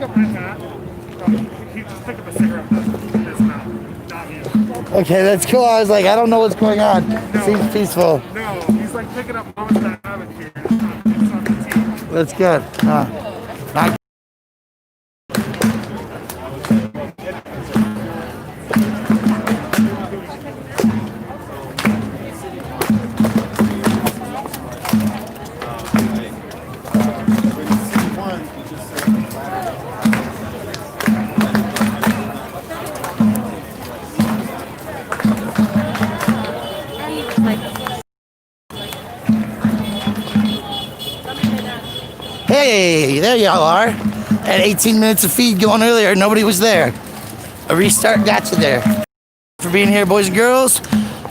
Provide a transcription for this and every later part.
up my hat. He just picked up a cigarette in his mouth. Not you. Okay, that's cool. I was like, I don't know what's going on. No, Seems peaceful. No, he's like picking up moments that I haven't here. It's not the team. That's good. Not Hey, there y'all are. At 18 minutes of feed going earlier, nobody was there. A restart got you there. For being here, boys and girls,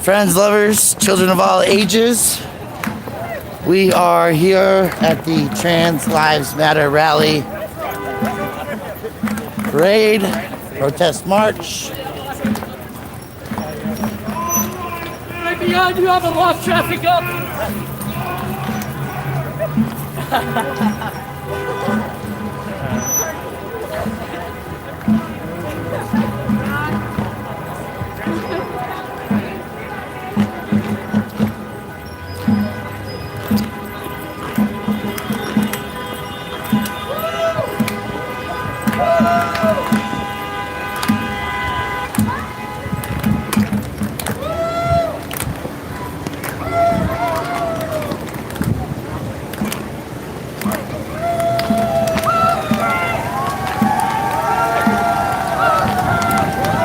friends, lovers, children of all ages. We are here at the Trans Lives Matter rally, parade, protest march. Right behind you, have a lost traffic up.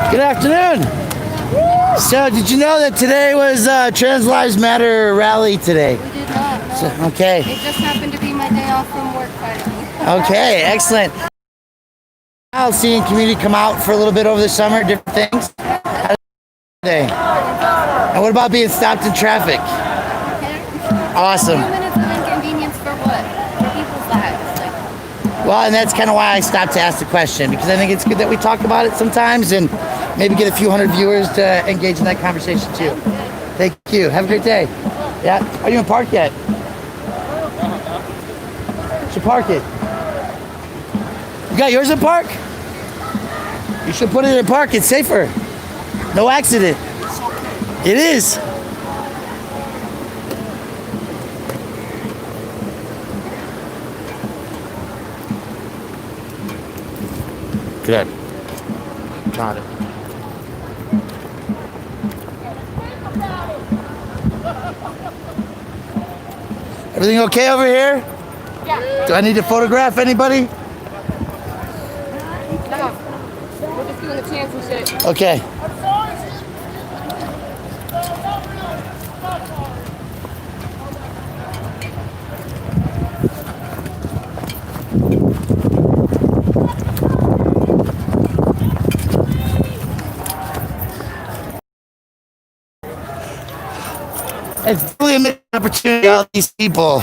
Good afternoon. So, did you know that today was Trans Lives Matter rally today? We did not, no. So, okay. It just happened to be my day off from work finally. Okay, excellent. I'll seeing community come out for a little bit over the summer, different things. Today. And what about being stopped in traffic? Awesome. 2 minutes of inconvenience for what? For people's lives. Well, and that's kind of why I stopped to ask the question, because I think it's good that we talk about it sometimes and maybe get a few hundred viewers to engage in that conversation too. Thank you. Have a great day. Yeah. Are you in park yet? Should park it. You got yours in park? You should put it in park. It's safer. No accident. It is. Good. Got it. Everything okay over here? Yeah. Do I need to photograph anybody? No. We're just doing the chants and shit. Okay. It's really a missed opportunity for all these people.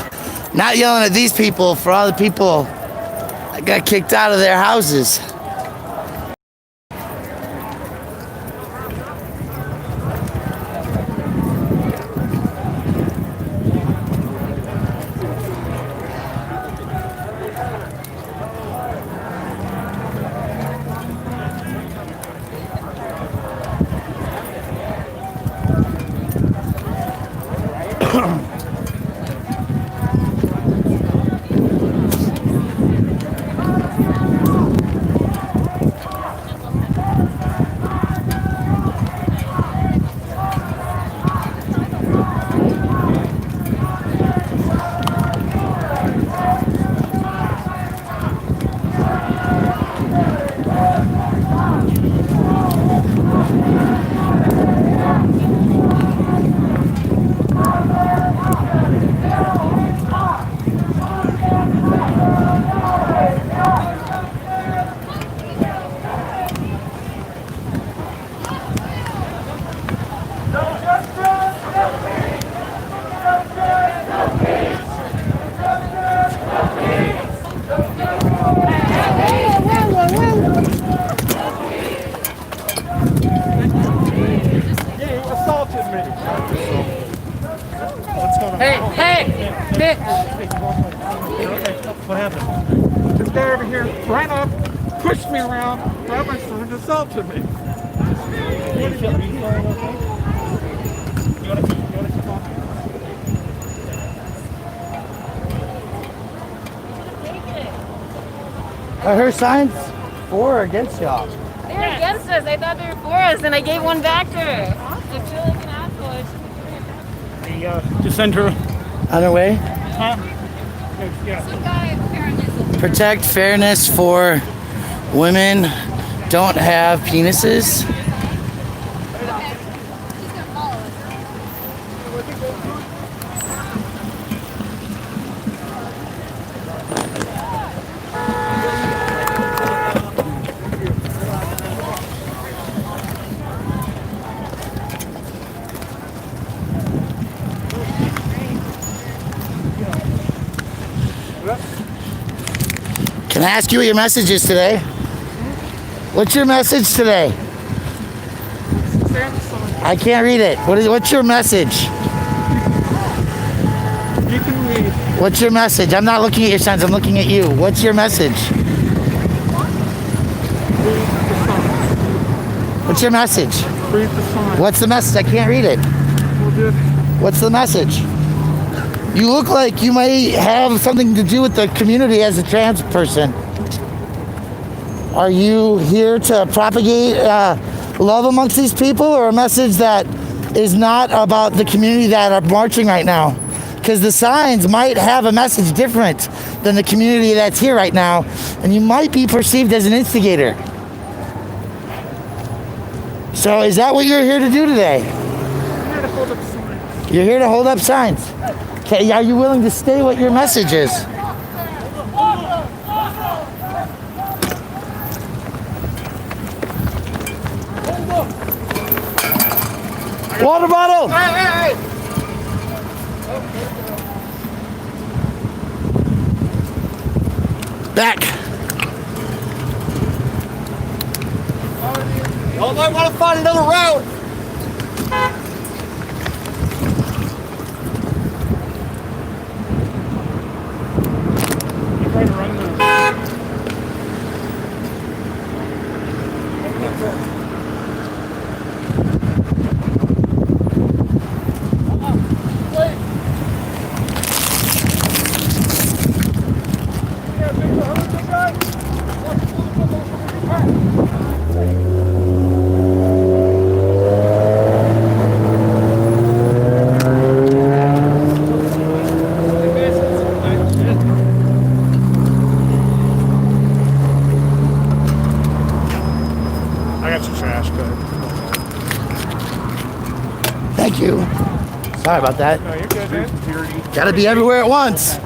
Not yelling at these people for all the people that got kicked out of their houses. Hey, Nick! What happened? This guy over here ran up, pushed me around, grabbed my sword, and assaulted me. Are her signs for or against y'all? They were against us. I thought they were for us, and I gave one back to her. I feel like an asshole. Just send her. On her way? Huh? Yeah. Some guy apparently. Protect fairness for women. Don't have penises. Okay. She's gonna follow us. Can I ask you what your message is today? What's your message today? I can't read it. What's your message? You can read. What's your message? I'm not looking at your signs, I'm looking at you. What's your message? What's your message? Read the sign. What's the message? I can't read it. What's the message? You look like you might have something to do with the community as a trans person. Are you here to propagate love amongst these people, or a message that is not about the community that are marching right now? Because the signs might have a message different than the community that's here right now, and you might be perceived as an instigator. So is that what you're here to do today? I'm here to hold up signs. You're here to hold up signs. Okay, are you willing to stay what your message is? Water bottle! Hey! Back. Oh, I want to find another route. You're trying to run this. I got your trash, but Thank you. Sorry about that. no, you're good, man. Dirty. Gotta be everywhere at once.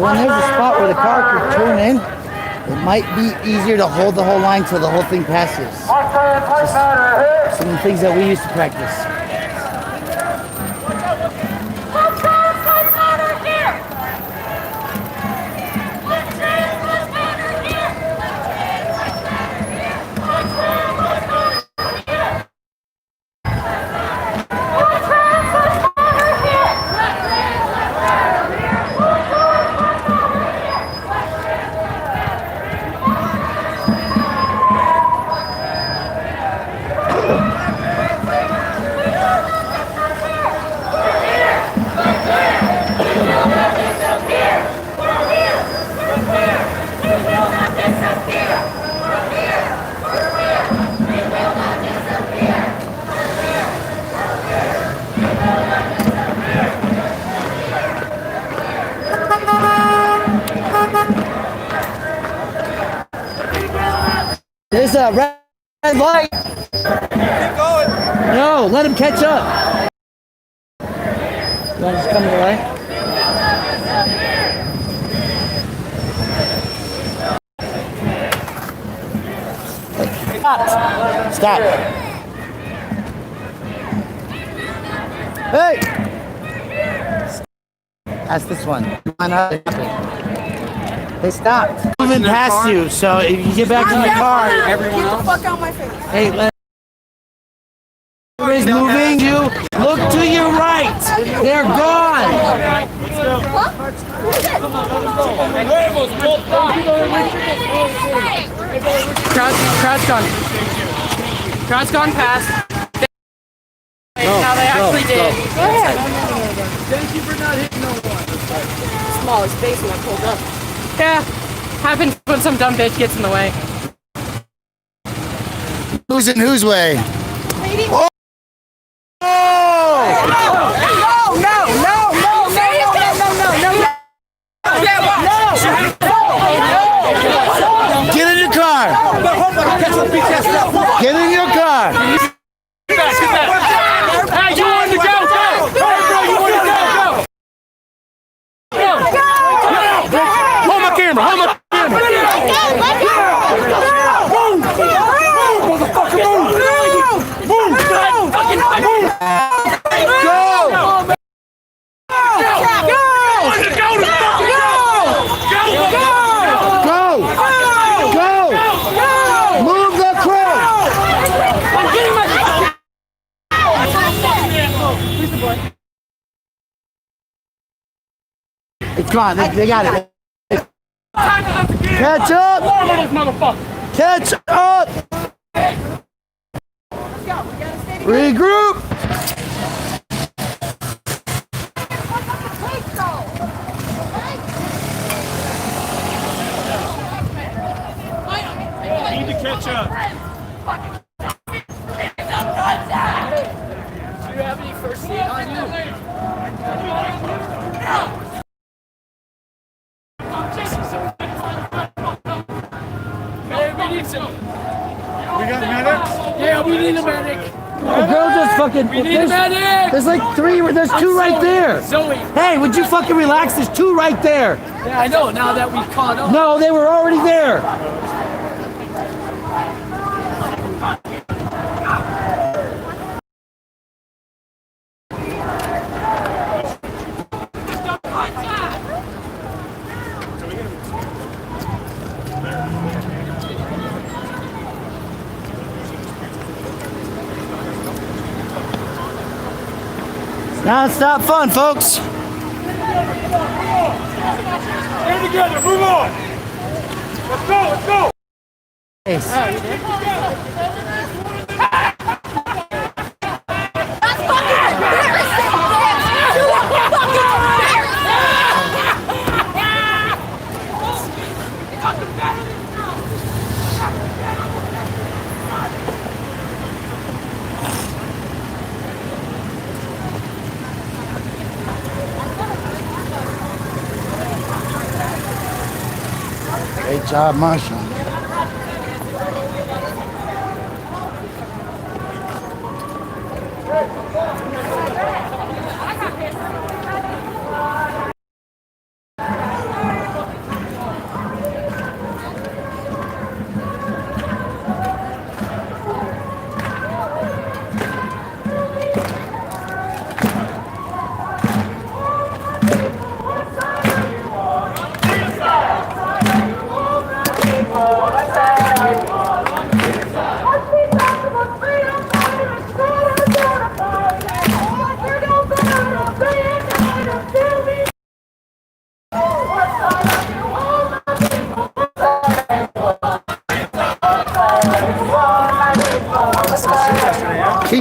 So when there's a spot where the car could turn in, it might be easier to hold the whole line till the whole thing passes. Just some of the things that we used to practice. There's a red light. Keep going. No, let him catch up. You want to just come to the light? Stop. Stop. Hey! That's this one. They stopped. Moving past you, so if you get back in your car, everyone else. Get the fuck out my face. Hey, let is moving you. Look to your right. They're gone. Crowd's gone. Crowd's gone past. Now they actually did. Go ahead. Thank you for not hitting no one. Smallest space when I pulled up. Yeah, happens when some dumb bitch gets in the way. Who's in whose way? Oh! Get in your car! Get in your car! Hey, you want to go? Go! Hey, bro, you want to go? Go! Hold my camera! Hold my camera! Motherfucker, move! Move! Go! Come on, they got it. Catch up! Catch up! Regroup! Need to catch up. Do you have any first aid on you? We got medics? Yeah, we need a medic. The girl just fucking. We need a medic. There's like three. There's two right there. Zoe. Hey, would you fucking relax? There's two right there. Yeah, I know. Now that we caught up. No, they were already there. Non-stop fun, folks. Stay together, move on! Let's go, let's go! Great job, Marshall.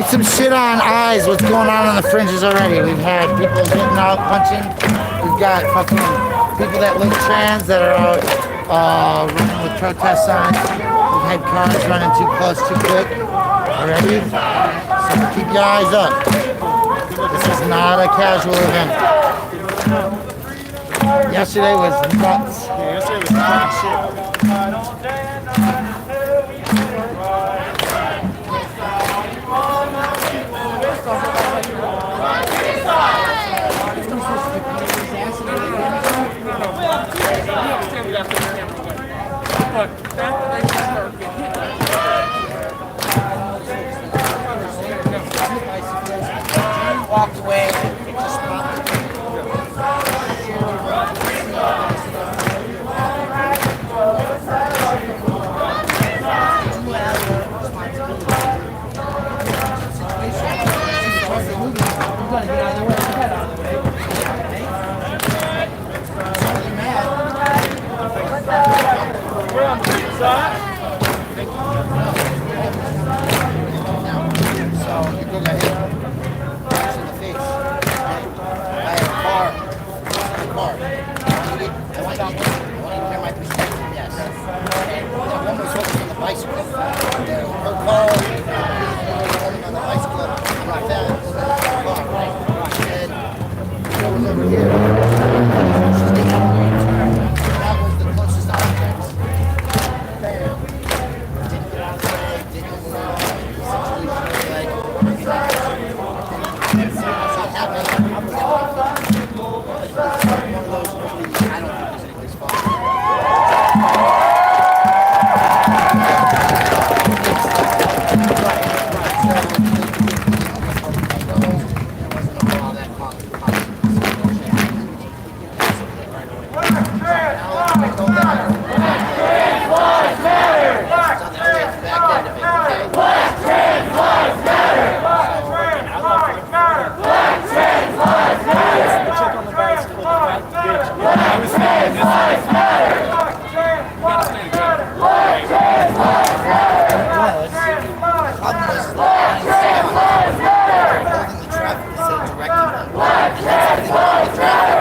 some shit on eyes. What's going on the fringes already? We've had people getting out punching. We've got fucking people that look trans that are out running with protest signs. We've had cars running too close, too quick already. So keep your eyes up. This is not a casual event. Yesterday was nuts. Yeah, yesterday was fucking shit. Walked away.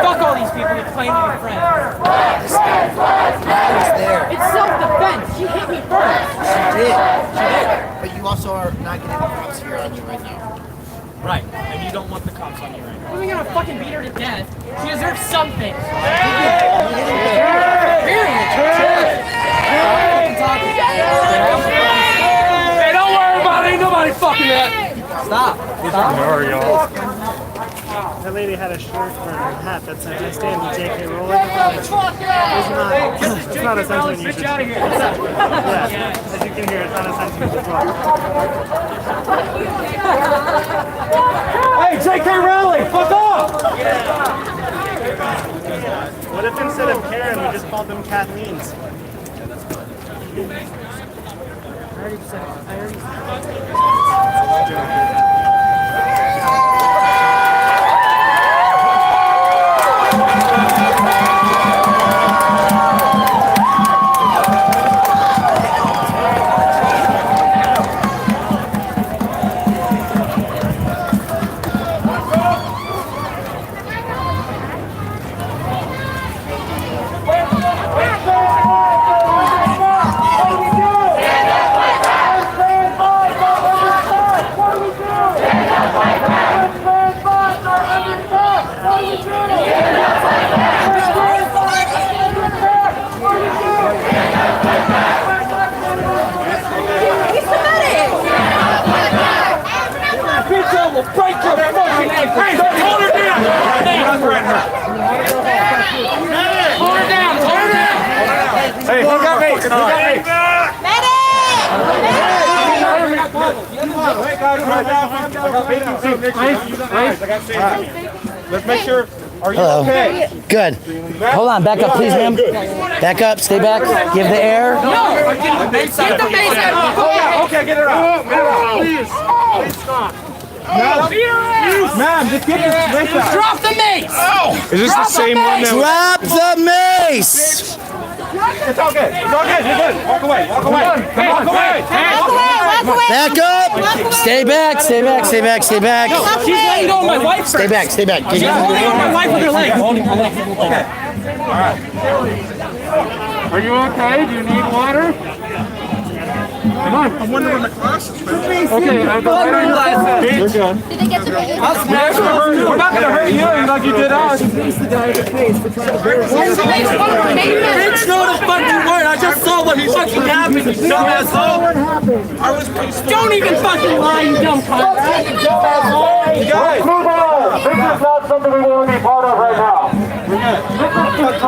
Fuck all these people that claim to be friends. It's self-defense. She hit me first. She did. But you also are not getting the cops here on you right now. Right, and you don't want the cops on you right now. We're gonna fucking beat her to death. She deserves something. Hey, don't worry about it. Ain't nobody fucking that. Stop. That lady had a shirt or a hat that said I stand with J.K. Rowling. It's not a sentiment you should. Yeah, as you can hear, it's not a sentiment as well. Hey, J.K. Rowling, fuck off! What if instead of Karen, we just called them Kathleen's? Hey, who got me? Who got me? Let's make sure. Are you okay? Good. Hold on, back up, please, ma'am. Back up, stay back. Give the air. No! Get the base out! Okay, get her out. Please. Please stop. Ma'am, just get this base out! Drop the mace! Is this the same one that Drop the mace! face. It's all good. It's all good. You're good. Walk away. Walk away. Walk away. Back up. Stay back. Stay back. Stay back. Stay back. She's letting go of my wife first. Stay back. Stay back. She's holding on my wife with her leg. Are you okay? Do you need water? Come on. I'm wondering where my glasses are. Okay, You're good. Did they get the video? We're not going to hurt you like you did us. It's not a fucking word. I just saw what fucking happened, you dumb asshole. Don't even fucking lie, you dumb cunt. Guys, move on. This is not something we want to be part of right now. Fucking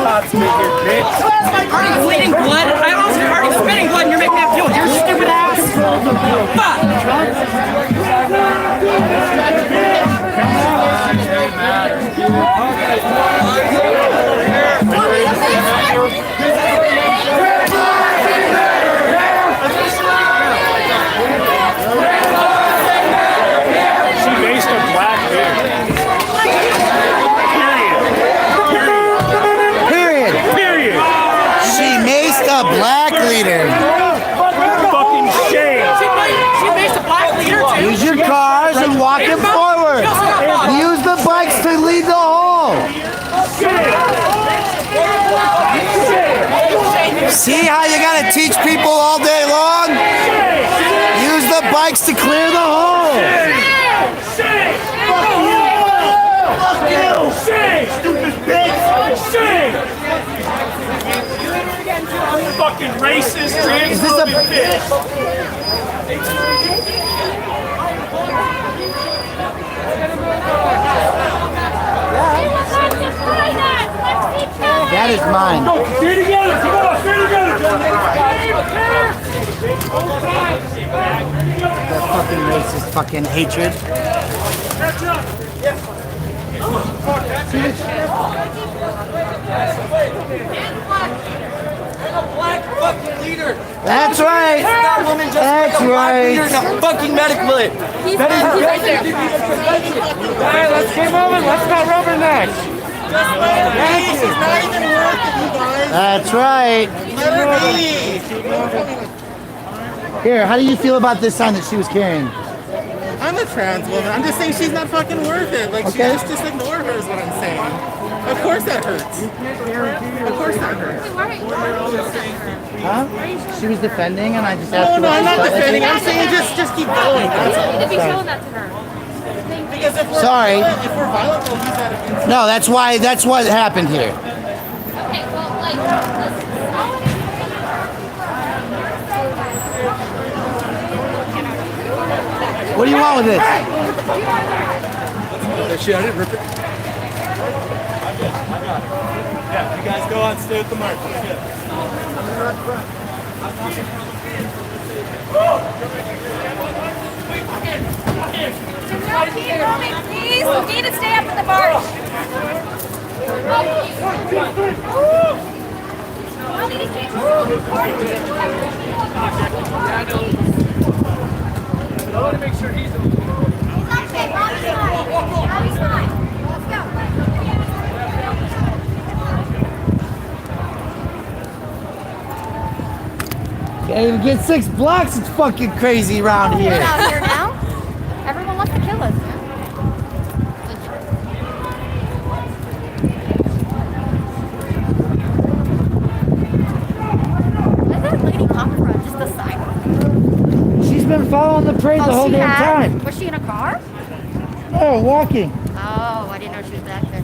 cops here, bitch. Already bleeding blood. I also already spitting blood and you're making that feel. You're stupid ass. Fuck. She based a black beard. Period. Period. She maced a black leader. Fucking shame. She makes a black leader too. Use your cars and walk it forward. Use the bikes to lead the hole. See how you gotta teach people all day long? Use the bikes to clear the hole. Fucking racist, Is this a that is mine. Stay together, come on, stay together. That fucking racist fucking hatred. Black fucking leader. That's right. That woman just That's right. fucking medically. He's right there. Hey, let's keep moving. Let's not rubberneck. That's right. Here, how do you feel about this sign that she was carrying? I'm a trans woman. I'm just saying she's not fucking worth it. Like, Okay. she just ignore her is what I'm saying. Of course that hurts. Of course that hurts. Huh? She was defending, and I just asked No, her no, what I'm she not thought. defending. I'm saying just keep going. That's all. You need to be showing that to her. Because if we're Sorry. violent, if we're violent, we'll use that against No, that's why. That's what happened here. Okay, well, like, listen. What do you want with this? Shit, I didn't rip it. Yeah, you guys go on, stay with the mark. Please, we need to stay up in the march. I want to make sure he's Okay, Bobby's fine. Bobby's fine. Let's go. Can't even get 6 blocks. It's fucking crazy around We're here. out here now. Everyone wants to kill us. Where's that lady come from? Just the sidewalk. She's been following the parade the whole she damn had? time. Was she in a car? Oh, walking. Oh, I didn't know she was back there.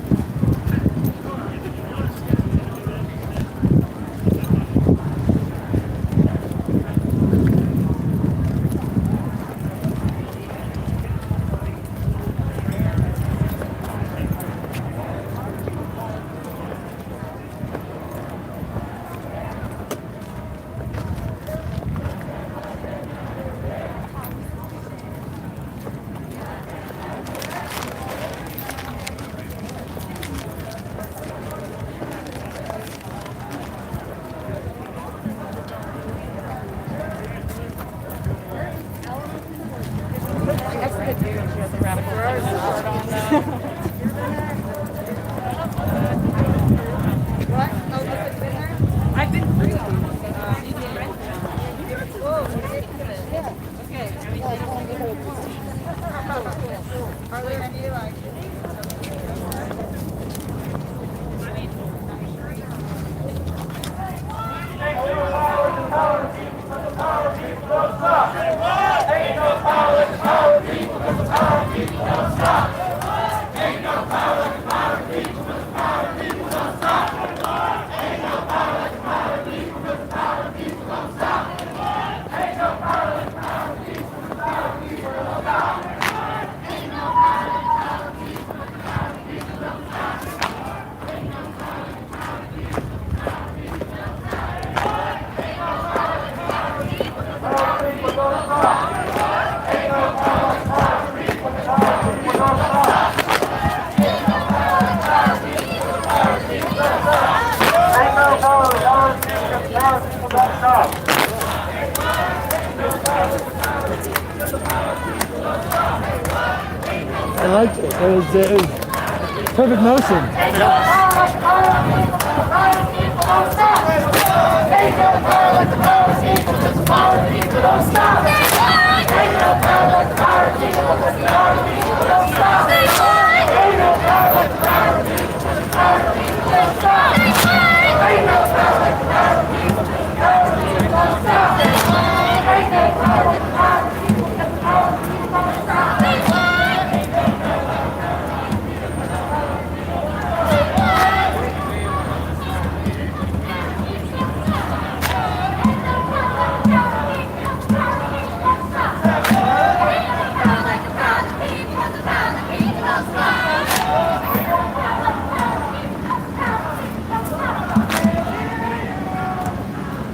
liked it. It was perfect motion.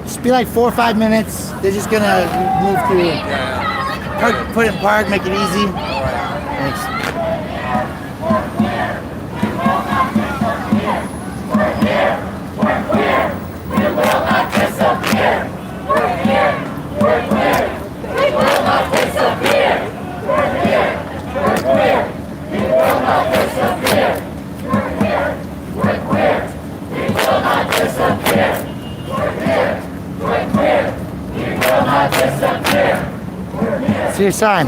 Just be like 4 or 5 minutes. They're just gonna move through. Park, put it in park, make it easy. Thanks. See your sign.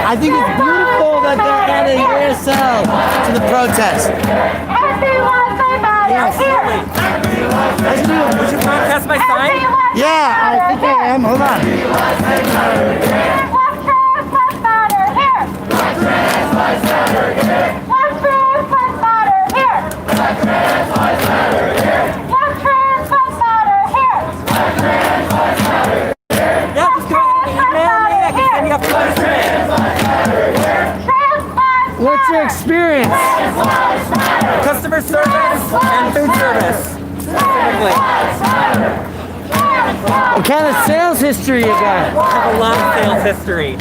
I think it's beautiful that they're adding ASL to the protest. Yes. Would you broadcast my sign? Yeah, I think I am. Hold on. Yeah, just go ahead and email me. I can send you up to What's your experience? customer service and food service. Specifically. What kind of sales history you got? I have a lot of sales history.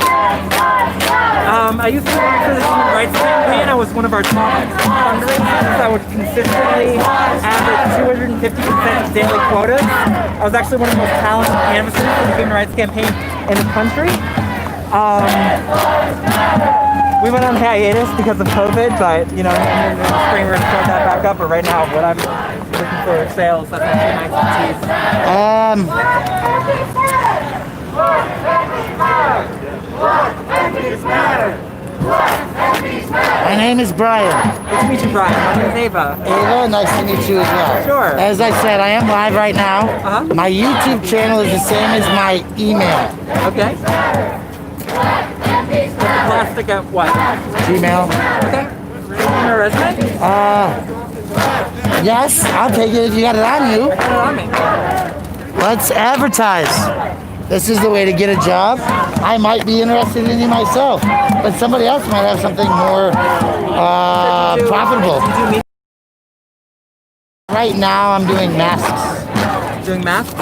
I used to work for the Human Rights Campaign. I was one of our top fundraisers. I would consistently average 250% of daily quotas. I was actually one of the most talented canvassers for the Human Rights Campaign in the country. We went on hiatus because of COVID, but you know, in the spring we're gonna start that back up. But right now, what I'm looking for is sales. That's actually my My name is Brian. Good to meet you, Brian. My name is Ava. Ava, nice to meet you as well. Sure. As I said, I am live right now. Uh-huh. My YouTube channel is the same as my email. Okay. Plastic at what? Gmail. Okay. Your resume? Yes, I'll take it if you got it on you. Put it on me. Let's advertise. This is the way to get a job. I might be interested in you myself, but somebody else might have something more profitable. Right now, I'm doing masks. Doing masks?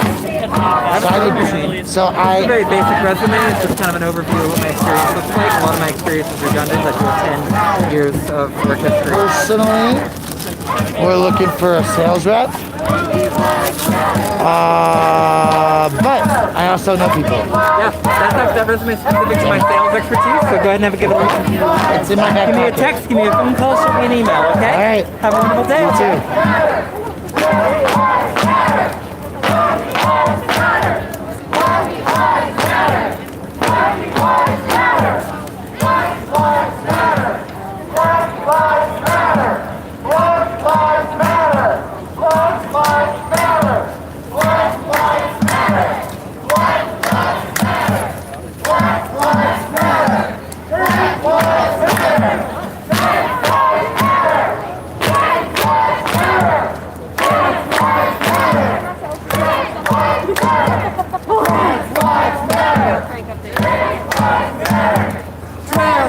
So It's a very basic resume. It's just kind of an overview of what my experience looks like. A lot of my experience is redundant. I do 10 years of work history. Personally, we're looking for a sales rep. But I also know people. Yeah, that resume is specific to my sales expertise, so go ahead and have a good look. It's in my back Give me a pocket. text, give me a phone call, shoot me an email, okay? All right. Have a wonderful day. You too.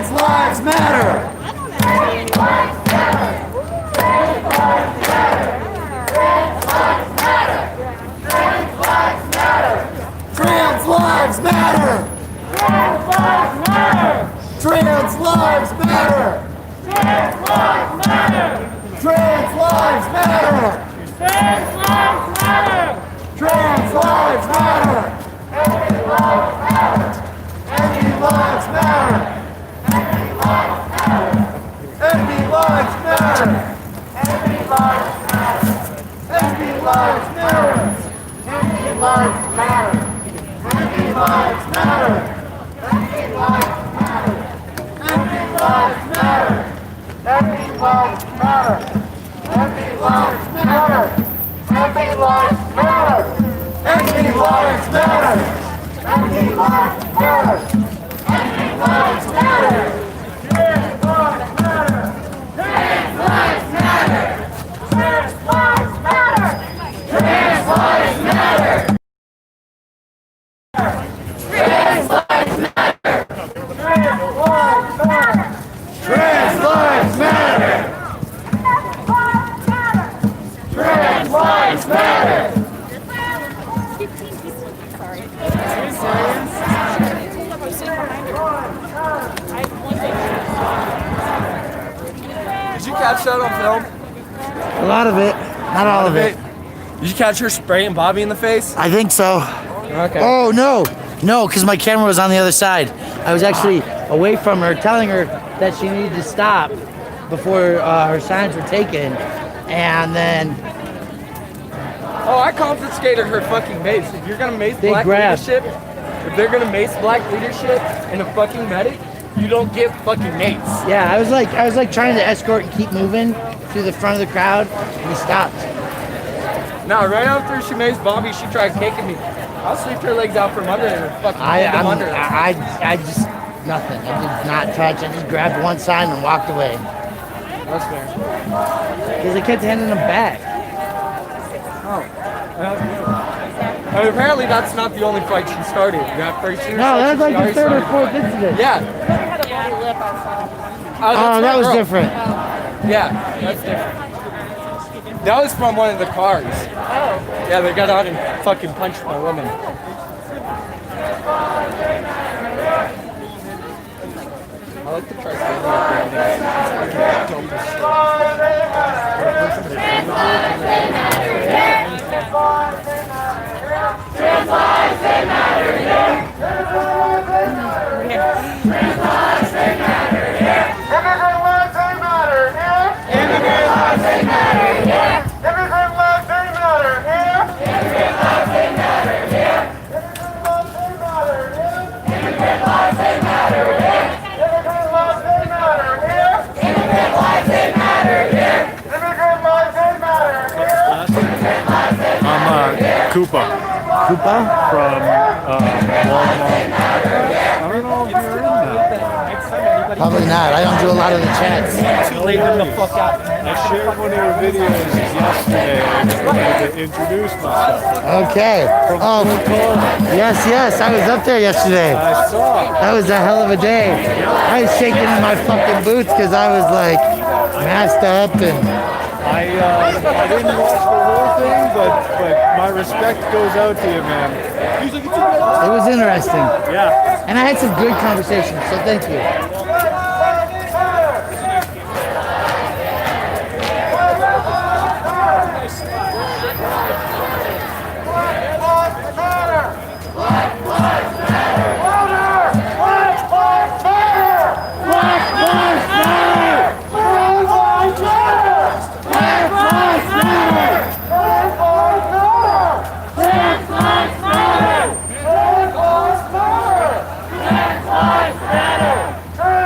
Trans lives matter. Trans lives matter. Trans lives matter. Trans lives matter. Trans lives matter. Trans lives matter. Trans lives matter. Trans lives matter. Trans lives matter. Trans lives matter. Trans lives matter. Every life matters. Every lives matter. Every lives matter. Every lives matter. Every lives matter. Every lives matter. Every lives matter. Every lives matter. Every lives matter. Every lives matter. Every lives matter. Every lives matter. Every lives matter. Every lives matter. Every lives matter. Every lives matter. Trans lives matter. Trans lives matter. Trans lives matter. Trans lives matter. Trans lives matter. Trans lives matter. Trans lives matter. Trans lives matter. Did you catch that on film? A lot of it, not all of it. Did you catch her spraying Bobby in the face? I think so. Okay. Oh no, because my camera was on the other side. I was actually away from her, telling her that she needed to stop before her signs were taken, and then Oh, I confiscated her fucking mace. If you're gonna mace They black grabbed. leadership, if they're gonna mace black leadership and a fucking medic, you don't get fucking mace. yeah, I was like trying to escort and keep moving through the front of the crowd, and he stopped. Now, right after she maced Bobby, she tried kicking me. I'll sweep her legs out from under and fucking I pull them under. just nothing. I did not touch. I just grabbed one side and walked away That's fair. because they kept handing them back. Apparently, that's not the only fight she started. That first year, No, that was like the already third or started. fourth incident. Yeah. Oh, that was different. Yeah, that's different. That was from one of the cars. Oh. Yeah, they got out and fucking punched my woman. I like the Trans lives they matter here. Trans lives they matter here. Trans lives they matter here. Immigrant lives they matter here. Immigrant lives they matter here. Immigrant lives they matter here. Immigrant lives they matter here. Immigrant lives they matter here. Immigrant lives they matter here. Immigrant lives they matter here. Immigrant lives they matter here. Immigrant lives they matter here. I'm Koopa Koopa? from Walmart. I don't know if you're in that. Probably not. I don't do a lot of the chats. Too late to the fuck out. I shared one of your videos yesterday. I just wanted to introduce myself. Okay. Oh, yes. I was up there yesterday. I saw. That was a hell of a day. I was shaking in my fucking boots because I was like masked up and. I didn't watch the whole thing, but my respect goes out to you, man. It was interesting. Yeah. And I had some good conversations, so thank you. Trans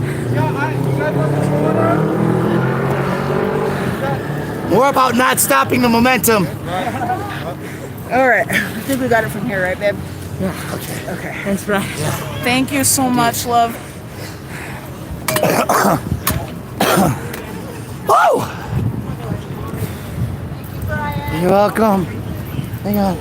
More about not stopping the momentum. All right. I think we got it from here, right, babe? Yeah, okay. Okay. Thanks, bro. Thank you so much, love. Whoa! You're welcome. Hang on.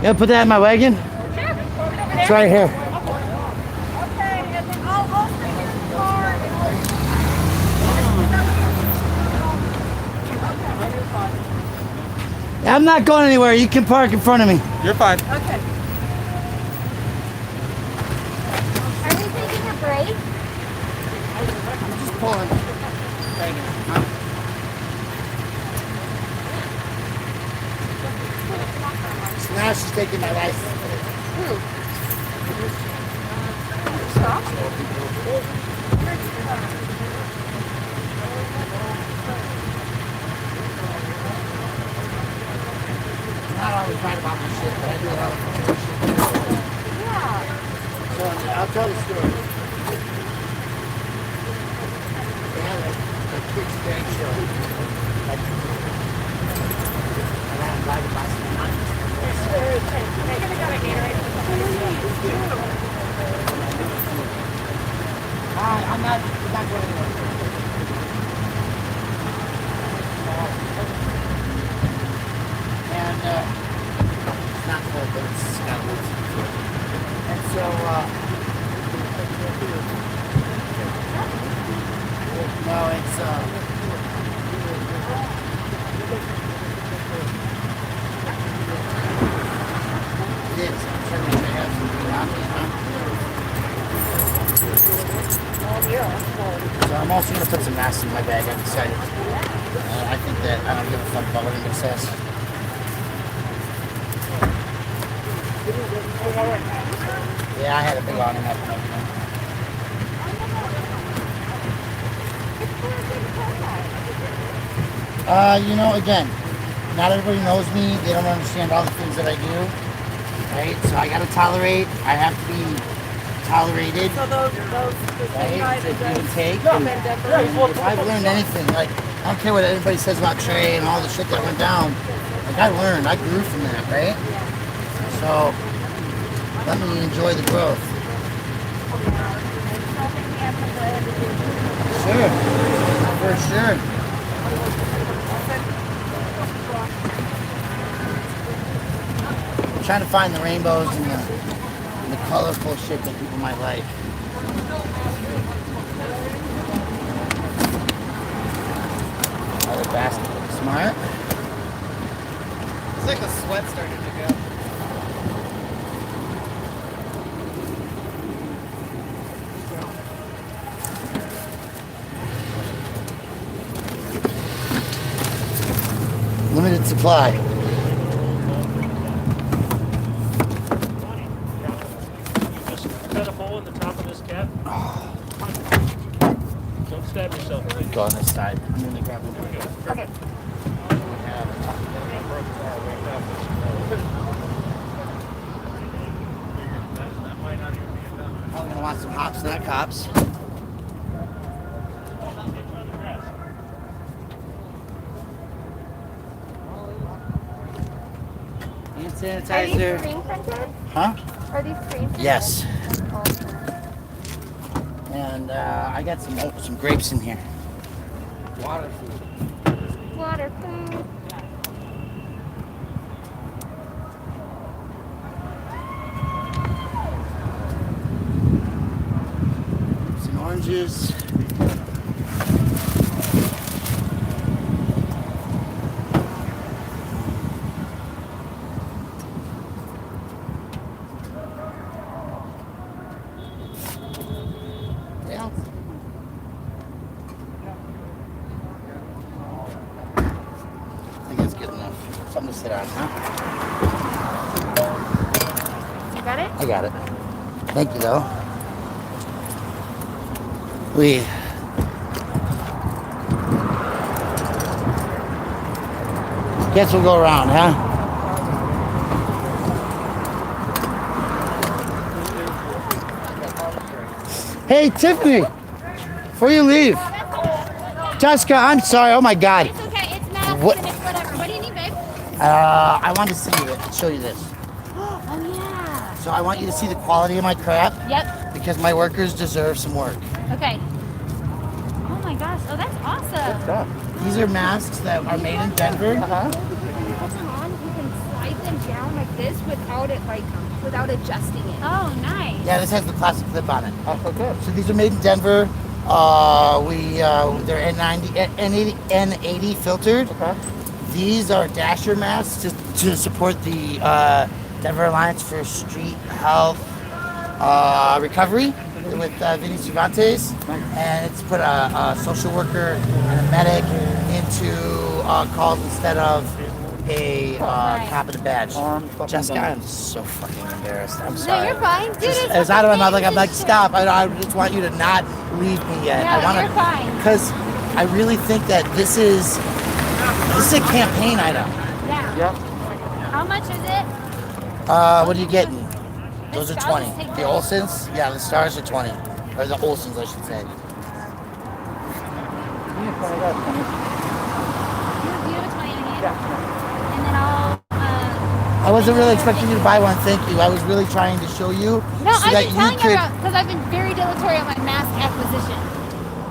Yeah, put that in my wagon. It's right here. I'm not going anywhere. You can park in front of me. You're fine. Okay. Are we taking a break? Just pulling. So now she's taking my license. Not always right about my shit, but I do a lot of shit. Yeah. So I'll tell the story. They had a kids' game show. And I'm riding by some I'm not going anywhere. And it's not cold, but it's got woods. And so, no, it's it is. I'm sure they have some So I'm also going to put some masks in my bag. I've decided. I think that I don't give a fuck about what anybody says. Yeah, I had a big on and everything. You know, again, not everybody knows me. They don't understand all the things that I do. Right? So I gotta tolerate. I have to be tolerated. So those Right? To give and take. And if I've learned anything, like, I don't care what anybody says about Trey and all the shit that went down. Like, I learned. I grew from that, right? So, let me enjoy the growth. Sure. For sure. I'm trying to find the rainbows and the colorful shit that people might like. Another basket. Smart. It's like the sweat started to go. Limited supply. Just cut a hole in the top of this cap. Don't stab yourself. Go on this side. I'm gonna grab one. Okay. I'm gonna want some hops, not cops. Hand Are these sanitizer. screen printed? Huh? Are these screen printed? Yes. Oh. And I got some grapes in here. Water food. Water, food. Some oranges. Yeah. I think it's good. good enough. Something to sit on, huh? You got it? I got it. Thank you, though. We guess we'll go around, huh? Hey, Tiffany, before you leave, Jessica, I'm sorry. Oh my God. It's okay. It's not. What? It's whatever. What do you need, babe? I wanted to show you this. Oh yeah. So I want you to see the quality of my crap Yep. because my workers deserve some work. Okay. Oh my gosh. Oh, that's awesome. These are masks that are made in Denver. When you put them on, you can slide them down like this without adjusting it. Oh, nice. Yeah, this has the plastic clip on it. Oh, okay. So these are made in Denver. They're N80 filtered. Okay. These are dasher masks to support the Denver Alliance for Street Health Recovery with Vinny Cervantes. And it's put a social worker and a medic into calls instead of a cop with a badge. Jessica, I'm so fucking embarrassed. I'm sorry. No, you're fine. Dude, It's out of my mouth. Like, I'm like, stop. I just want you to not leave me yet. Yeah, I want you're fine. Because I really think that this is a campaign item. Yeah. Yep. How much is it? What are you getting? Those are stars 20. take The those. Olsons? Yeah, the stars are 20. Or the Olsons, I should say. You have a 20 in hand? Yeah. And then I'll... I wasn't really expecting you to buy one, thank you. I was really trying to show you No, so I've that been you telling could... everyone, because I've been very dilatory on my mask acquisition.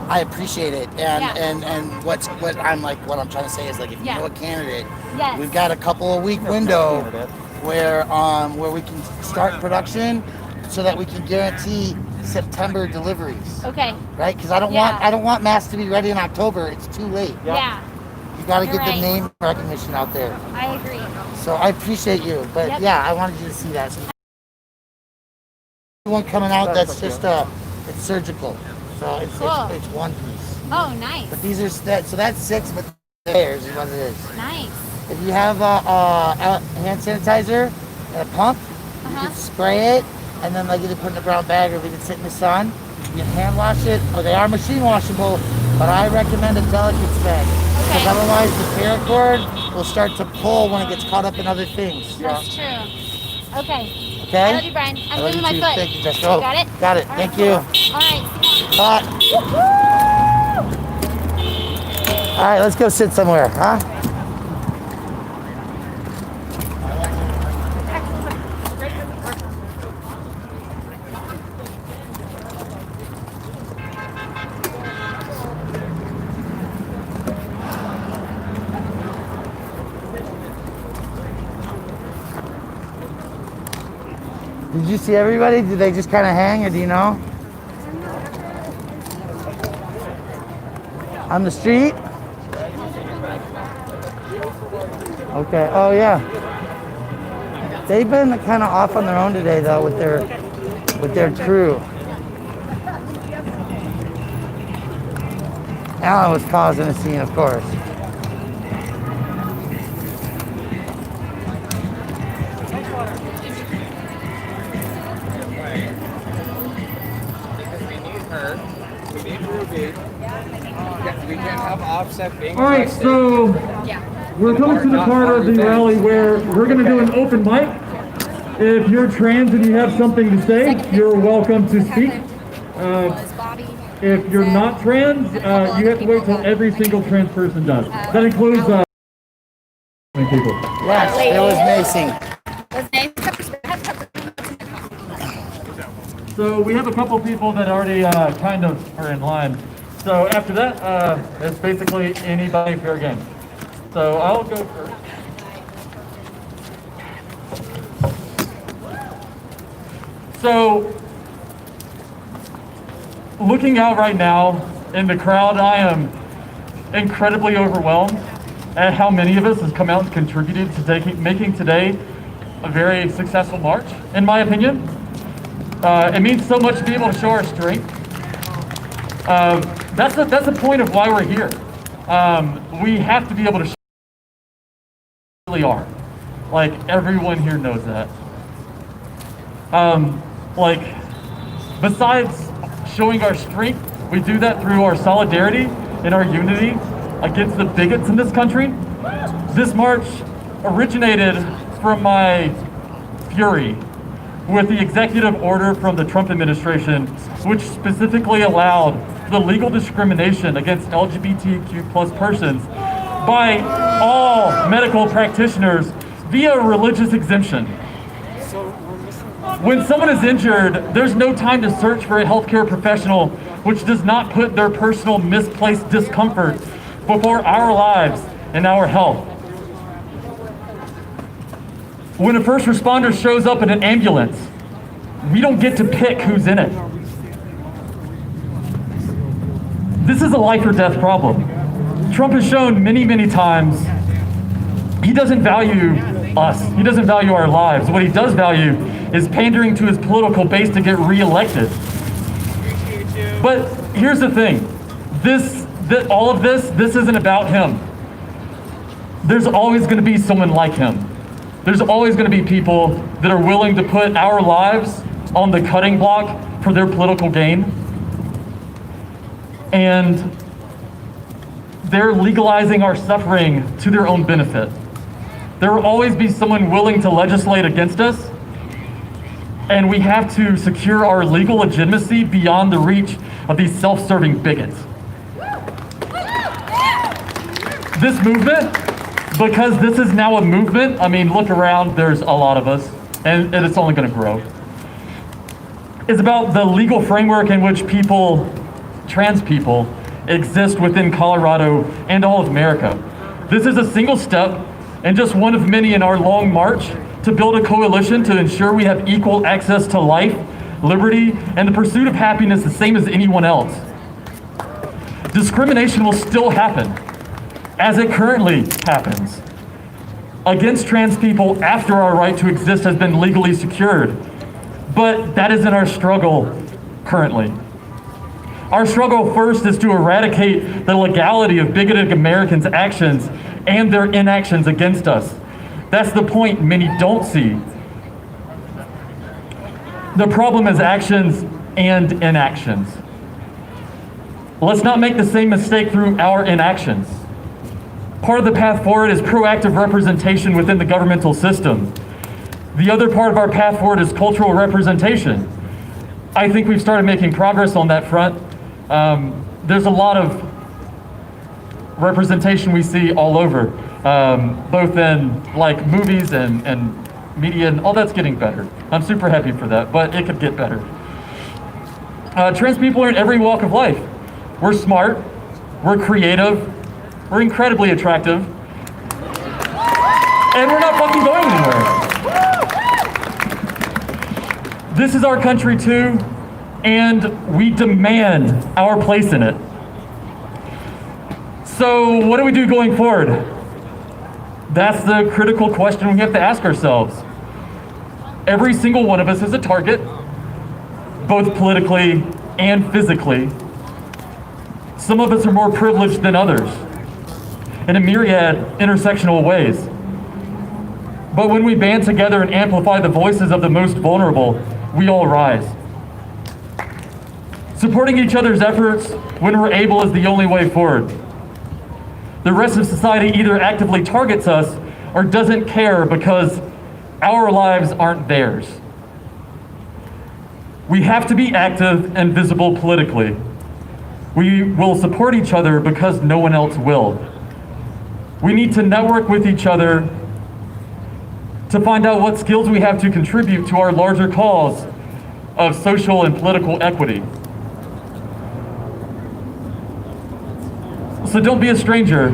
I appreciate it, and Yeah. and what I'm trying to say is, like, if you Yeah. know a candidate, Yes. we've got a couple of week window where we can start production, so that we can guarantee September deliveries, Okay. right? Because I don't want masks to be ready in October. It's too late. Yeah. You got to You're get the right. name recognition out there. I agree. So I appreciate you, but Yep. yeah, I wanted you to see that. So one coming out that's just it's surgical, so Cool. it's one piece. Oh, nice. But these are so that's 6, but there's what it is. Nice. If you have a hand sanitizer and a pump, you can spray it, and then like either put in a brown bag or leave it sit in the sun. You can hand wash it, or they are machine washable, but I recommend a delicate spray. Because otherwise the paracord will start to pull when it gets caught up in other things. That's true. Okay. Okay? I love you, Brian. I I'm love moving you my too. foot. Thank you, Jessica. Oh, Got it? got it. All Thank right, you. cool. All right. Bye. All right, let's go sit somewhere, huh? Did you see everybody? Did they just kind of hang, or do you know? On the street? Okay. Oh yeah. They've been kind of off on their own today, though, with their crew. Alan was causing a scene, of course. We can't have offset being. All right, so we're coming to the part of the rally where we're going to do an open mic. If you're trans and you have something to say, you're welcome to speak. If you're not trans, you have to wait till every single trans person does. That includes people. Yes, it was amazing. So we have a couple people that already kind of are in line. So after that, it's basically anybody fair game. So I'll go first. So looking out right now in the crowd, I am incredibly overwhelmed at how many of us has come out and contributed to making today a very successful march, in my opinion. It means so much to be able to show our strength. That's the point of why we're here. We have to be able to really are. Like, everyone here knows that. Like, besides showing our strength, we do that through our solidarity and our unity against the bigots in this country. This march originated from my fury with the executive order from the Trump administration, which specifically allowed the legal discrimination against LGBTQ plus persons by all medical practitioners via religious exemption. When someone is injured, there's no time to search for a healthcare professional which does not put their personal misplaced discomfort before our lives and our health. When a first responder shows up in an ambulance, we don't get to pick who's in it. This is a life or death problem. Trump has shown many, many times he doesn't value us. He doesn't value our lives. What he does value is pandering to his political base to get reelected. But here's the thing. All of this isn't about him. There's always going to be someone like him. There's always going to be people that are willing to put our lives on the cutting block for their political gain. And they're legalizing our suffering to their own benefit. There will always be someone willing to legislate against us, and we have to secure our legal legitimacy beyond the reach of these self-serving bigots. This movement, because this is now a movement, I mean, look around, there's a lot of us, and it's only going to grow. It's about the legal framework in which people, trans people, exist within Colorado and all of America. This is a single step and just one of many in our long march to build a coalition to ensure we have equal access to life, liberty, and the pursuit of happiness the same as anyone else. Discrimination will still happen, as it currently happens, against trans people after our right to exist has been legally secured. But that isn't our struggle currently. Our struggle first is to eradicate the legality of bigoted Americans' actions and their inactions against us. That's the point many don't see. The problem is actions and inactions. Let's not make the same mistake through our inactions. Part of the path forward is proactive representation within the governmental system. The other part of our path forward is cultural representation. I think we've started making progress on that front. There's a lot of representation we see all over, both in like movies and media, and all that's getting better. I'm super happy for that, but it could get better. Trans people are in every walk of life. We're smart, we're creative, we're incredibly attractive, and we're not fucking going anywhere. This is our country too, and we demand our place in it. So what do we do going forward? That's the critical question we have to ask ourselves. Every single one of us is a target, both politically and physically. Some of us are more privileged than others in a myriad intersectional ways. But when we band together and amplify the voices of the most vulnerable, we all rise. Supporting each other's efforts when we're able is the only way forward. The rest of society either actively targets us or doesn't care because our lives aren't theirs. We have to be active and visible politically. We will support each other because no one else will. We need to network with each other to find out what skills we have to contribute to our larger cause of social and political equity. So don't be a stranger.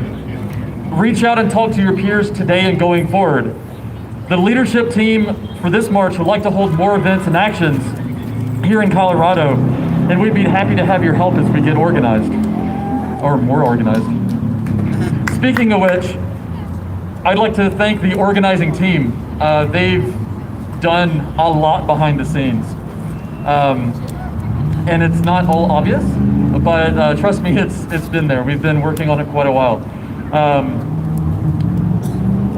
Reach out and talk to your peers today and going forward. The leadership team for this march would like to hold more events and actions here in Colorado, and we'd be happy to have your help as we get organized, or more organized. Speaking of which, I'd like to thank the organizing team. They've done a lot behind the scenes. And it's not all obvious, but trust me, it's been there. We've been working on it quite a while.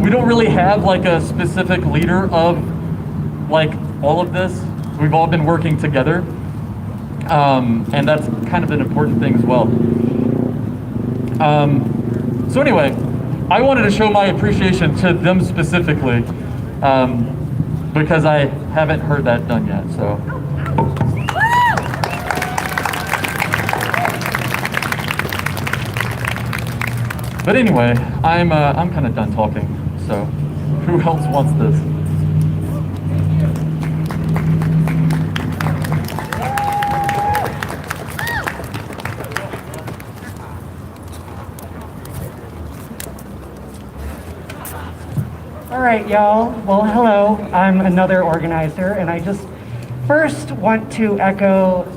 we don't really have like a specific leader of like all of this. We've all been working together, and that's kind of an important thing as well. So anyway, I wanted to show my appreciation to them specifically, because I haven't heard that done yet, so. But anyway, I'm kind of done talking, so who else wants this? All right, y'all. Well, hello. I'm another organizer, and I just first want to echo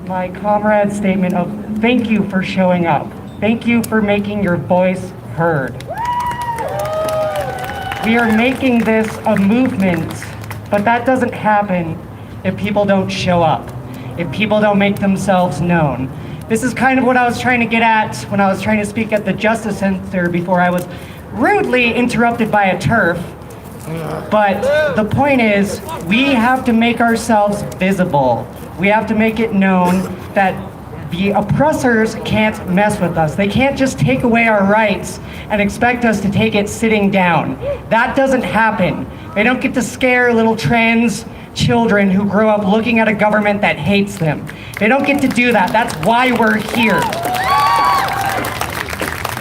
my comrade's statement of thank you for showing up. Thank you for making your voice heard. We are making this a movement, but that doesn't happen if people don't show up, if people don't make themselves known. This is kind of what I was trying to get at when I was trying to speak at the Justice Center before I was rudely interrupted by a TERF. But the point is, we have to make ourselves visible. We have to make it known that the oppressors can't mess with us. They can't just take away our rights and expect us to take it sitting down. That doesn't happen. They don't get to scare little trans children who grow up looking at a government that hates them. They don't get to do that. That's why we're here.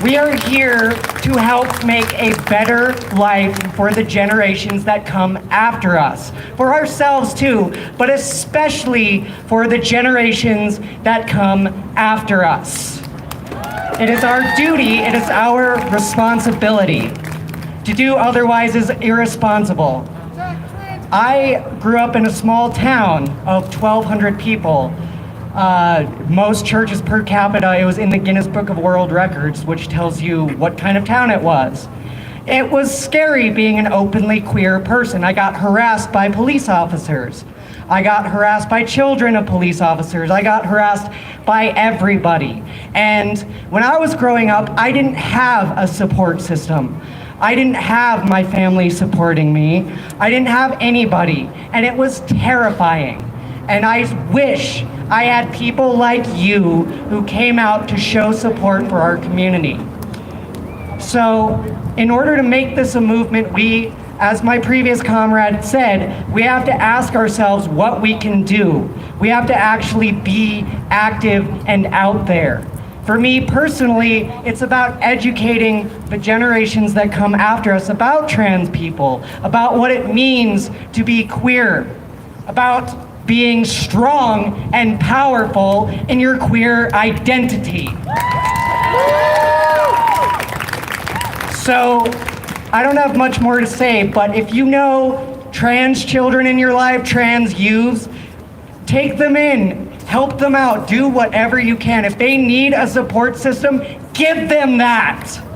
We are here to help make a better life for the generations that come after us. For ourselves too, but especially for the generations that come after us. It is our duty, it is our responsibility. To do otherwise is irresponsible. I grew up in a small town of 1,200 people. Most churches per capita, it was in the Guinness Book of World Records, which tells you what kind of town it was. It was scary being an openly queer person. I got harassed by police officers. I got harassed by children of police officers. I got harassed by everybody. And when I was growing up, I didn't have a support system. I didn't have my family supporting me. I didn't have anybody, and it was terrifying. And I wish I had people like you who came out to show support for our community. So, in order to make this a movement, we, as my previous comrade said, we have to ask ourselves what we can do. We have to actually be active and out there. For me personally, it's about educating the generations that come after us about trans people, about what it means to be queer, about being strong and powerful in your queer identity. So, I don't have much more to say, but if you know trans children in your life, trans youths, take them in, help them out, do whatever you can. If they need a support system, give them that.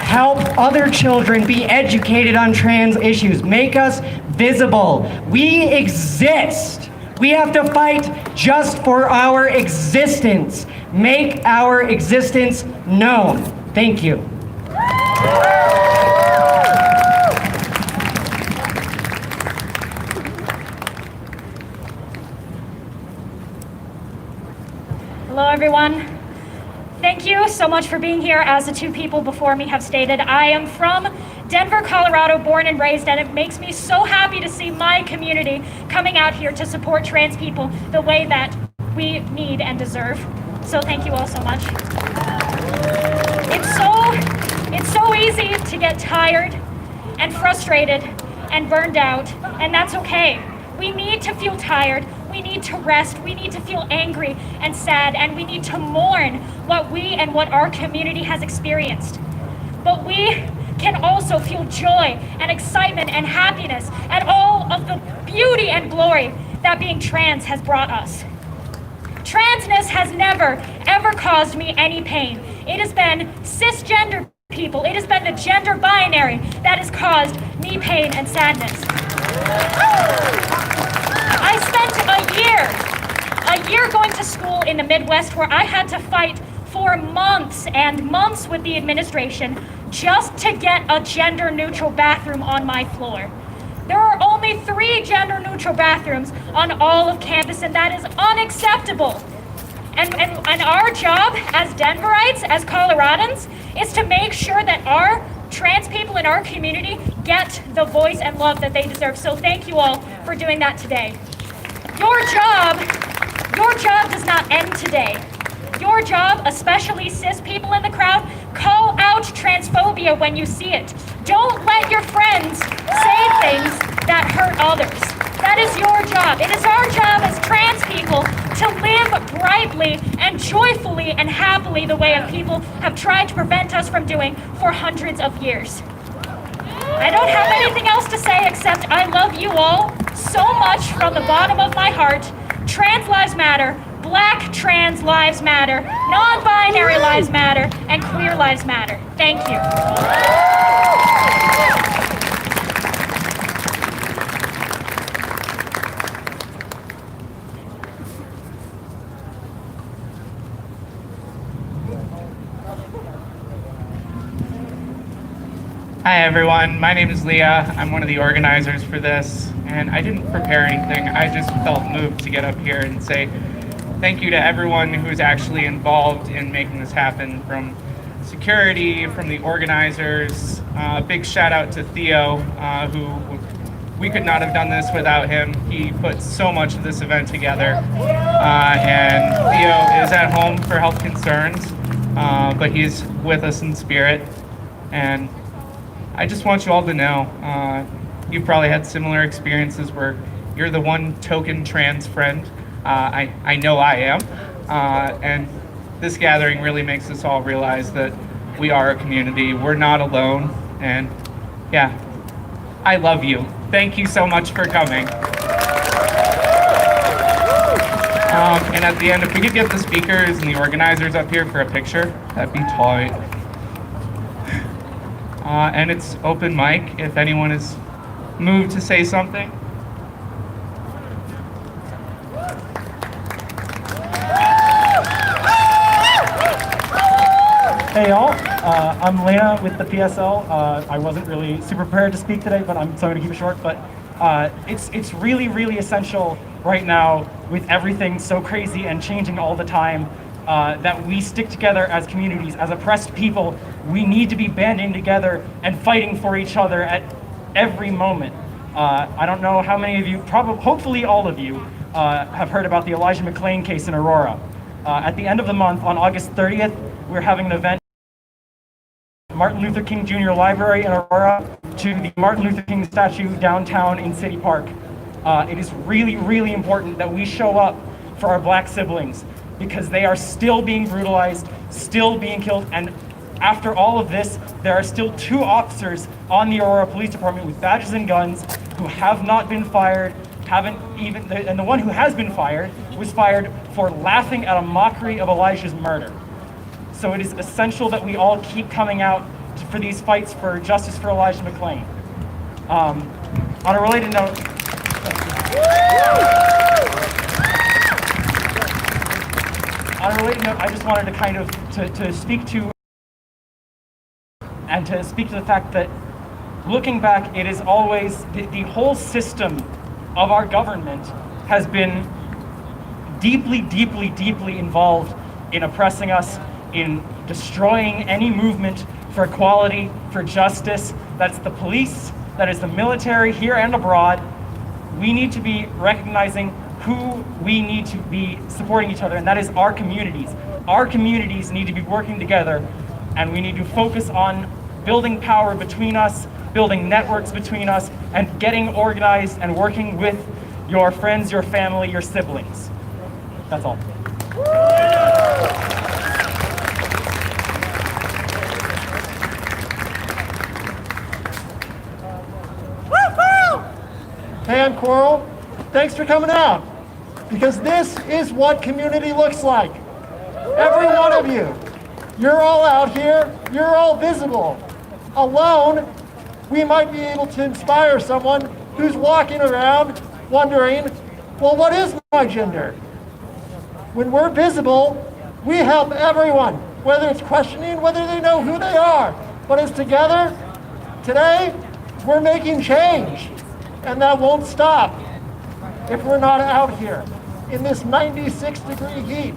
Help other children be educated on trans issues. Make us visible. We exist. We have to fight just for our existence. Make our existence known. Thank you. Hello, everyone. Thank you so much for being here. As the two people before me have stated, I am from Denver, Colorado, born and raised, and it makes me so happy to see my community coming out here to support trans people the way that we need and deserve. So thank you all so much. It's so easy to get tired and frustrated and burned out, and that's okay. We need to feel tired. We need to rest, we need to feel angry and sad, and we need to mourn what we and what our community has experienced. But we can also feel joy and excitement and happiness at all of the beauty and glory that being trans has brought us. Transness has never, ever caused me any pain. It has been cisgender people, it has been the gender binary that has caused me pain and sadness. I spent a year going to school in the Midwest where I had to fight for months and months with the administration just to get a gender-neutral bathroom on my floor. There are only 3 gender-neutral bathrooms on all of campus, and that is unacceptable. And our job as Denverites, as Coloradans, is to make sure that our trans people in our community get the voice and love that they deserve. So thank you all for doing that today. Your job does not end today. Your job, especially cis people in the crowd, call out transphobia when you see it. Don't let your friends say things that hurt others. That is your job. It is our job as trans people to live brightly and joyfully and happily the way of people have tried to prevent us from doing for hundreds of years. I don't have anything else to say except I love you all so much from the bottom of my heart. Trans lives matter. Black trans lives matter. Non-binary lives matter. And queer lives matter. Thank you. Hi everyone, my name is Leah. I'm one of the organizers for this, and I didn't prepare anything. I just felt moved to get up here and say thank you to everyone who's actually involved in making this happen, from security, from the organizers. Big shout out to Theo, who we could not have done this without him. He put so much of this event together, and Theo is at home for health concerns, but he's with us in spirit. And I just want you all to know, you've probably had similar experiences where you're the one token trans friend. I know I am. And this gathering really makes us all realize that we are a community. We're not alone. And yeah, I love you. Thank you so much for coming. And at the end, if we could get the speakers and the organizers up here for a picture, that'd be tight. And it's open mic if anyone is moved to say something. Hey y'all, I'm Lena with the PSL. I wasn't really super prepared to speak today, but so I'm going to keep it short. But it's really, really essential right now with everything so crazy and changing all the time, that we stick together as communities, as oppressed people. We need to be banding together and fighting for each other at every moment. I don't know how many of you, hopefully all of you, have heard about the Elijah McClain case in Aurora. At the end of the month, on August 30th, we're having an event at Martin Luther King Jr. Library in Aurora to the Martin Luther King statue downtown in City Park. It is really, really important that we show up for our black siblings, because they are still being brutalized, still being killed, and after all of this, there are still 2 officers on the Aurora Police Department with badges and guns who have not been fired, and the one who has been fired was fired for laughing at a mockery of Elijah's murder. So it is essential that we all keep coming out for these fights for justice for Elijah McClain. On a related note, I just wanted to kind of to speak to the fact that looking back, it is always the whole system of our government has been deeply, deeply, deeply involved in oppressing us, in destroying any movement for equality, for justice. That's the police, that is the military here and abroad. We need to be recognizing who we need to be supporting each other, and that is our communities. Our communities need to be working together, and we need to focus on building power between us, building networks between us, and getting organized and working with your friends, your family, your siblings. That's all. Hey, I'm Coral. Thanks for coming out. Because this is what community looks like. Every one of you. You're all out here. You're all visible. Alone, we might be able to inspire someone who's walking around wondering, well, what is my gender? When we're visible, we help everyone. whether it's questioning whether they know who they are. But it's together, today, we're making change. And that won't stop if we're not out here in this 96-degree heat.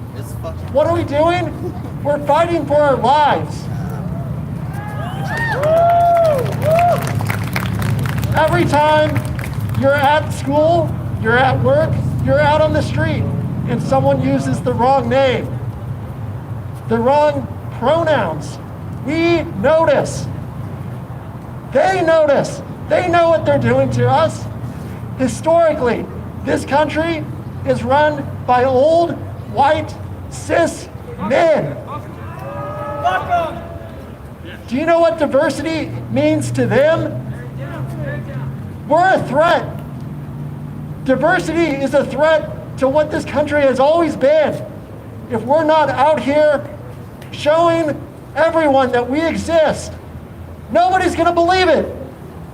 What are we doing? We're fighting for our lives. Every time you're at school, you're at work, you're out on the street, and someone uses the wrong name, the wrong pronouns, we notice. They notice. They know what they're doing to us. Historically, this country is run by old, white, cis men. Do you know what diversity means to them? We're a threat. Diversity is a threat to what this country has always been. If we're not out here showing everyone that we exist, nobody's gonna believe it.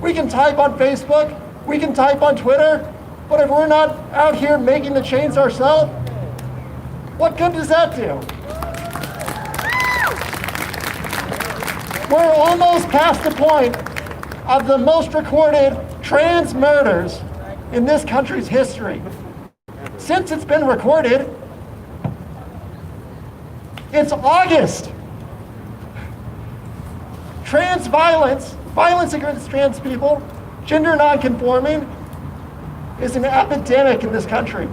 We can type on Facebook, we can type on Twitter, but if we're not out here making the change ourselves, what good does that do? We're almost past the point of the most recorded trans murders in this country's history. Since it's been recorded, it's August. Trans violence, violence against trans people, gender nonconforming, is an epidemic in this country.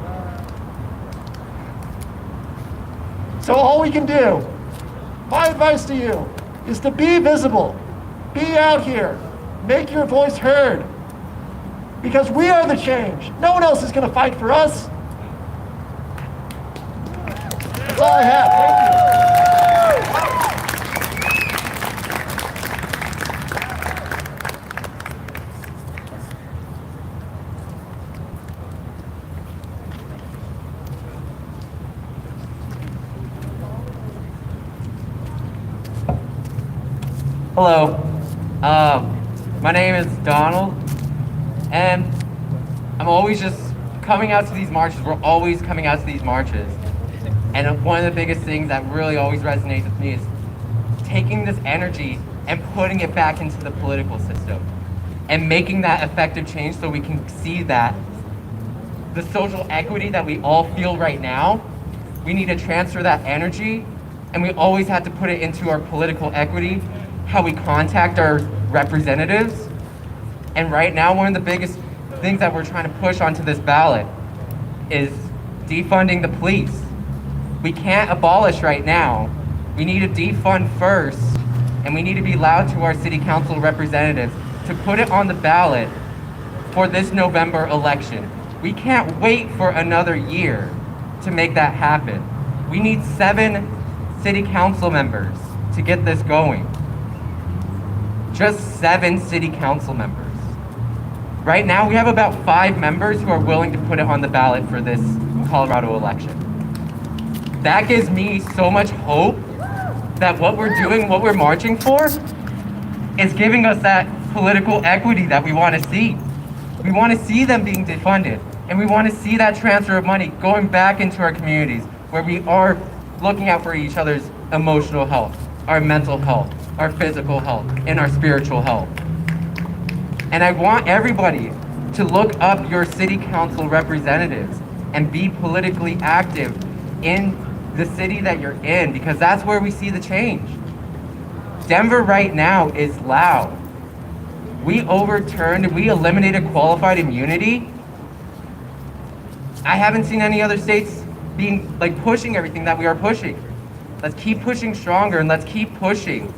So all we can do, my advice to you, is to be visible, be out here, make your voice heard, because we are the change. No one else is going to fight for us. That's all I have. Thank you. Hello, my name is Donald, and I'm always just coming out to these marches. We're always coming out to these marches. And one of the biggest things that really always resonates with me is taking this energy and putting it back into the political system and making that effective change so we can see that the social equity that we all feel right now, we need to transfer that energy, and we always have to put it into our political equity, how we contact our representatives. And right now, one of the biggest things that we're trying to push onto this ballot is defunding the police. We can't abolish right now. We need to defund first, and we need to be loud to our city council representatives to put it on the ballot for this November election. We can't wait for another year to make that happen. We need 7 city council members to get this going. Just 7 city council members. Right now, we have about 5 members who are willing to put it on the ballot for this Colorado election. That gives me so much hope that what we're doing, what we're marching for, is giving us that political equity that we want to see. We want to see them being defunded, and we want to see that transfer of money going back into our communities where we are looking out for each other's emotional health, our mental health, our physical health, and our spiritual health. And I want everybody to look up your city council representatives and be politically active in the city that you're in, because that's where we see the change. Denver right now is loud. We eliminated qualified immunity. I haven't seen any other states being pushing everything that we are pushing. Let's keep pushing stronger, and let's keep pushing.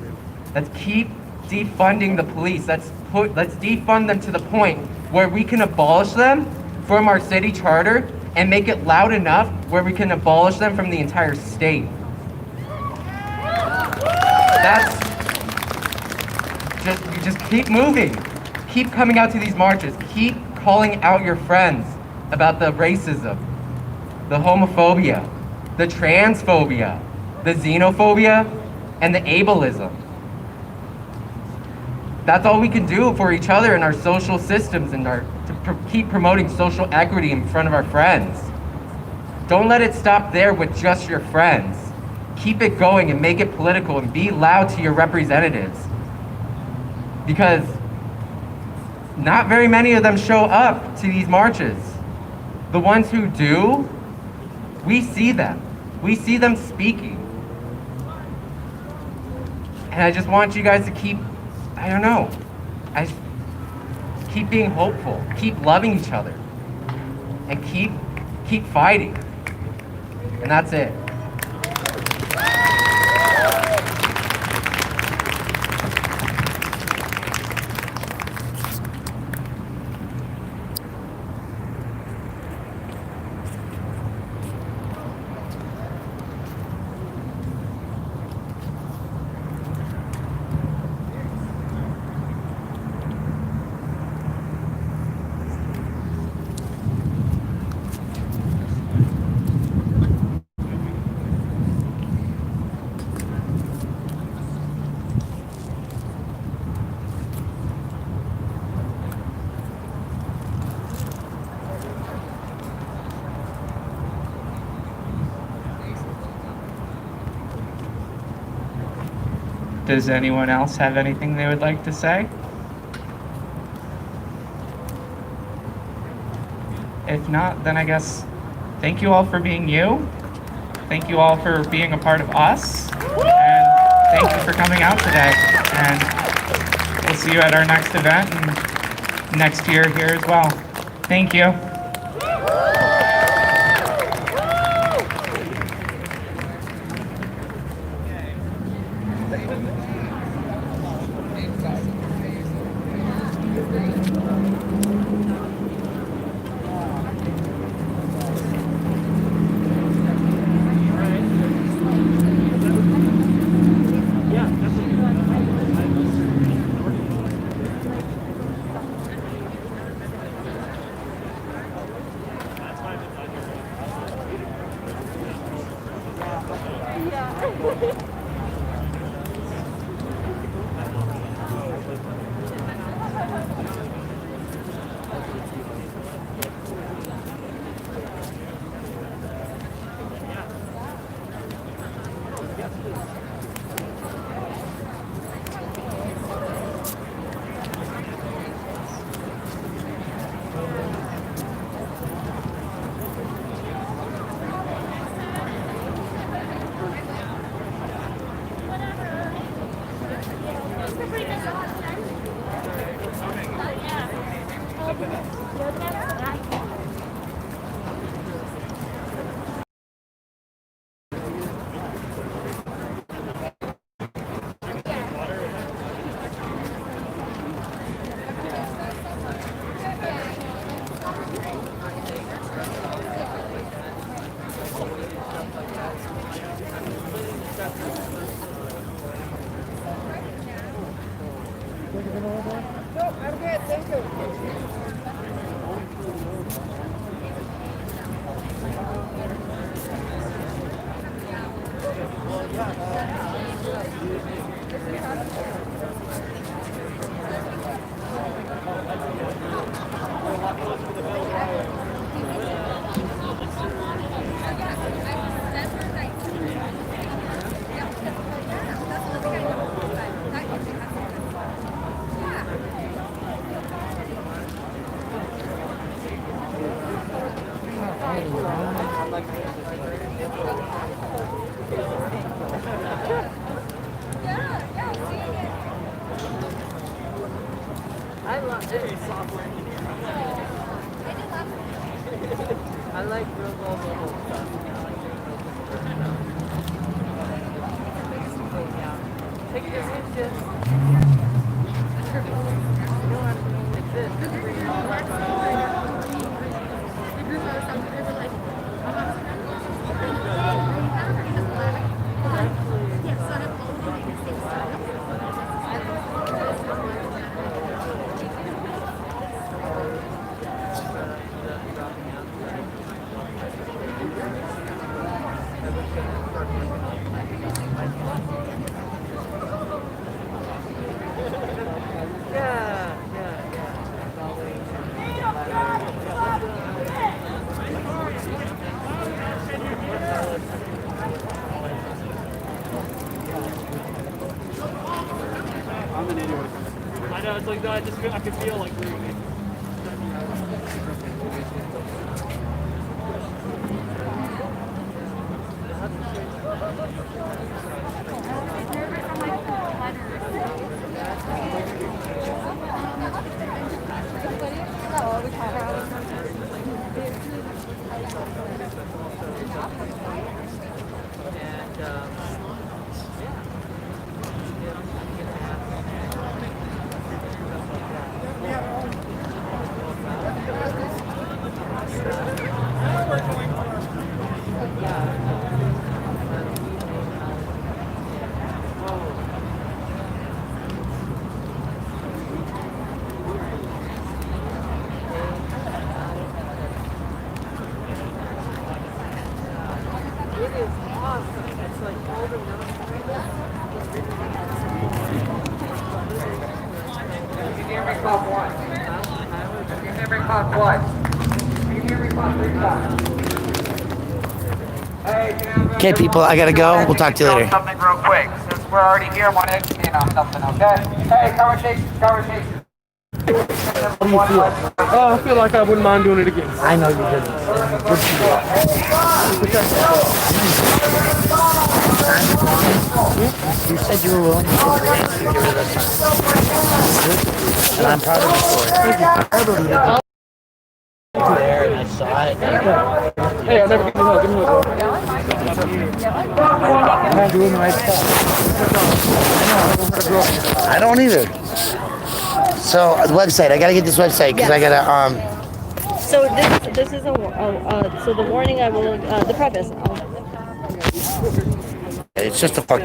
Let's keep defunding the police. Let's defund them to the point where we can abolish them from our city charter and make it loud enough where we can abolish them from the entire state. You just keep moving. Keep coming out to these marches. Keep calling out your friends about the racism, the homophobia, the transphobia, the xenophobia, and the ableism. That's all we can do for each other in our social systems and keep promoting social equity in front of our friends. Don't let it stop there with just your friends. keep it going and make it political and be loud to your representatives. Because not very many of them show up to these marches. The ones who do, we see them. We see them speaking. And I just want you guys to keep, keep being hopeful, keep loving each other, and keep fighting. And that's it. Does anyone else have anything they would like to say? If not, then I guess thank you all for being you. Thank you all for being a part of us. And thank you for coming out today. And we'll see you at our next event and next year here as well. Thank you. I like real global stuff. Take your pictures. I know, it's like, no, I can feel like leaving. Okay, people, I gotta go. We'll talk to you later. Something real quick. Since we're already here, I want to expand on something, okay? Hey, conversation. How do you feel? Oh, I feel like I wouldn't mind doing it again. I know you didn't. Good for you. You said you were willing to take the chance to get rid of that time. And I'm proud of you for it. I believe it. There, and I saw it. Hey, I'll never give you a hug. Give me a hug. I'm not doing the right stuff. I don't either. So the website, I gotta get this website because I gotta So this is so the warning I will the preface. it's just a fuck.